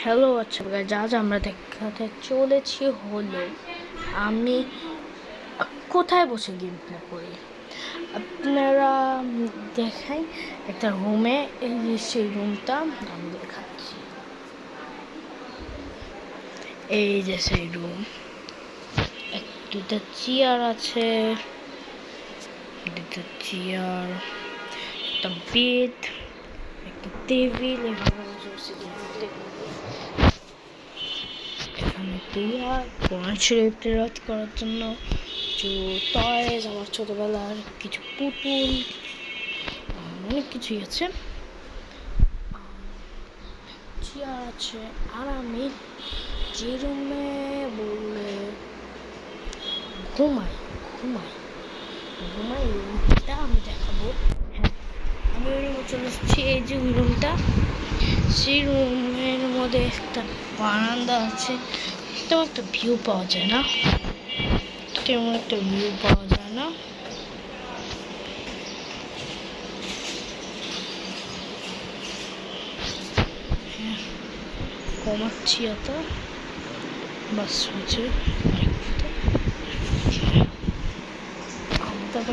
Hello আচ্ছা আজ আমরা দেখাতে চলেছি হলো আমি কোথায় বসে গেম প্লে করি। আপনারা দেখাই একটা রুমে, এই যে সেই রুমটা আমি দেখাচ্ছি। এই যে সেই রুম, দুটা চেয়ার আছে, দুটো চেয়ার, একটা বেড, একটা টেবিল, এখানে করার জন্য কিছু টয়েস, আমার ছোটবেলার কিছু পুতুল, অনেক কিছুই আছে, চেয়ার আছে। আর আমি যে রুমে বললে ঘুমাই রুমটা আমি দেখাবো। হ্যাঁ, আমি ওই রুমে চলে এসেছি। এই যে ওই রুমটা, সেই রুমের মধ্যে একটা বারান্দা আছে, তেমন একটা ভিউ পাওয়া যায় না। কমাচ্ছি এত বাস হচ্ছে।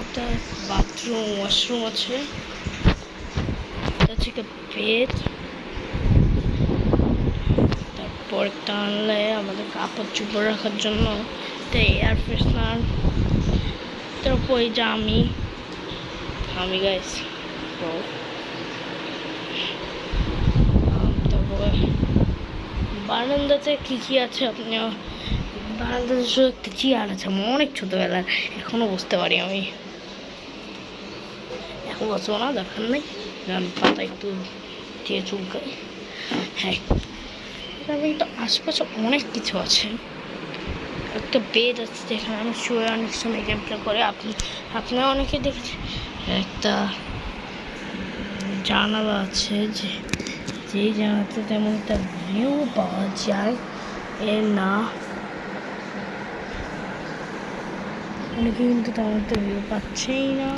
একটা বাথরুম, ওয়াশরুম আছে, একটা বেড, তারপর একটা আনলে আমাদের কাপড় চোপড় রাখার জন্য এয়ার ফ্রেশনার, তারপর এই যে আমি গাইস, তারপর বারান্দাতে কি আছে, আপনি বারান্দাতে শুধু একটা চেয়ার আছে, আমার অনেক ছোটবেলার, এখনো বুঝতে পারি আমি। এখন বসবো না, দেখার নেই, পাতা একটু দিয়ে চুলকাই। হ্যাঁ, কিন্তু আশপাশে অনেক কিছু আছে। একটা বেড আছে যেখানে আমি শুয়ে অনেক সময় গেম প্লে করে, আপনারা অনেকে দেখেছেন। একটা জানালা আছে, যেই জানালাতে তেমন একটা ভিউ পাওয়া যায় এর না, অনেকে কিন্তু তেমন একটা ভিউ পাচ্ছেই না।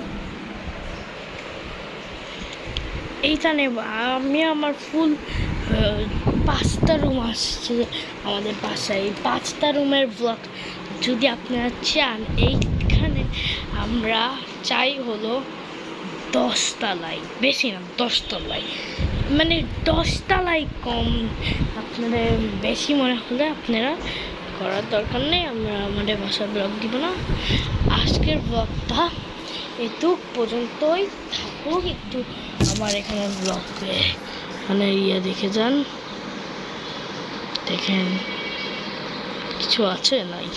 এইখানে আমি আমার ফুল 5টা রুম আসছে আমাদের বাসায়, 5টা রুমের ব্লগ যদি আপনারা চান, এইখানে আমরা চাই হলো 10 তলায়, বেশি না 10 তলায়, মানে 10 তলায় কম। আপনাদের বেশি মনে হলে আপনারা করার দরকার নেই, আমরা আমাদের বাসার ব্লগ দিব না। আজকের ব্লগটা এটুক পর্যন্তই থাকুক। একটু আমার এখানে ব্লগে মানে দেখে যান, দেখেন কিছু আছে নাই।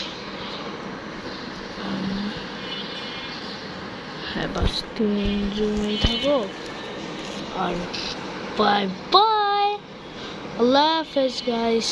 হ্যাঁ, বাস তুমি রুমেই থাকো, আর বাই বাই, আল্লাহ হাফেজ গাইস।